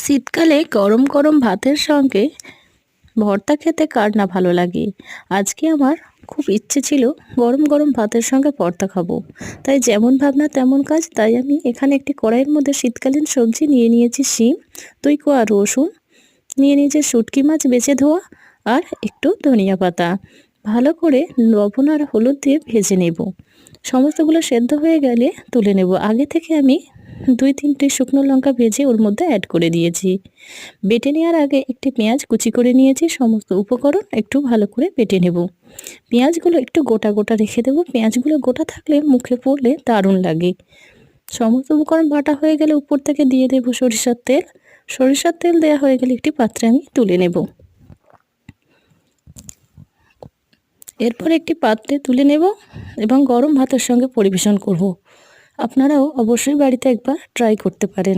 শীতকালে গরম গরম ভাতের সঙ্গে ভর্তা খেতে কার না ভালো লাগে। আজকে আমার খুব ইচ্ছে ছিল গরম গরম ভাতের সঙ্গে ভর্তা খাবো। তাই যেমন ভাবনা তেমন কাজ। তাই আমি এখানে একটি কড়াইয়ের মধ্যে শীতকালীন সবজি নিয়ে নিয়েছি শিম, 2 কোয়া রসুন, নিয়ে নিয়েছি শুটকি মাছ বেছে ধোয়া, আর একটু ধনিয়া পাতা। ভালো করে লবণ আর হলুদ দিয়ে ভেজে নেব। সমস্তগুলো সেদ্ধ হয়ে গেলে তুলে নেব। আগে থেকে আমি 2-3টি শুকনো লঙ্কা ভেজে ওর মধ্যে অ্যাড করে দিয়েছি। বেটে নেওয়ার আগে একটি পেঁয়াজ কুচি করে নিয়েছি। সমস্ত উপকরণ একটু ভালো করে বেটে নেব। পেঁয়াজগুলো একটু গোটা গোটা রেখে দেবো। পেঁয়াজগুলো গোটা থাকলে মুখে পড়লে দারুণ লাগে। সমস্ত উপকরণ বাটা হয়ে গেলে উপর থেকে দিয়ে দেব সরিষার তেল। সরিষার তেল দেওয়া হয়ে গেলে একটি পাত্রে আমি তুলে নেব। এরপর একটি পাত্রে তুলে নেব এবং গরম ভাতের সঙ্গে পরিবেশন করব। আপনারাও অবশ্যই বাড়িতে একবার ট্রাই করতে পারেন।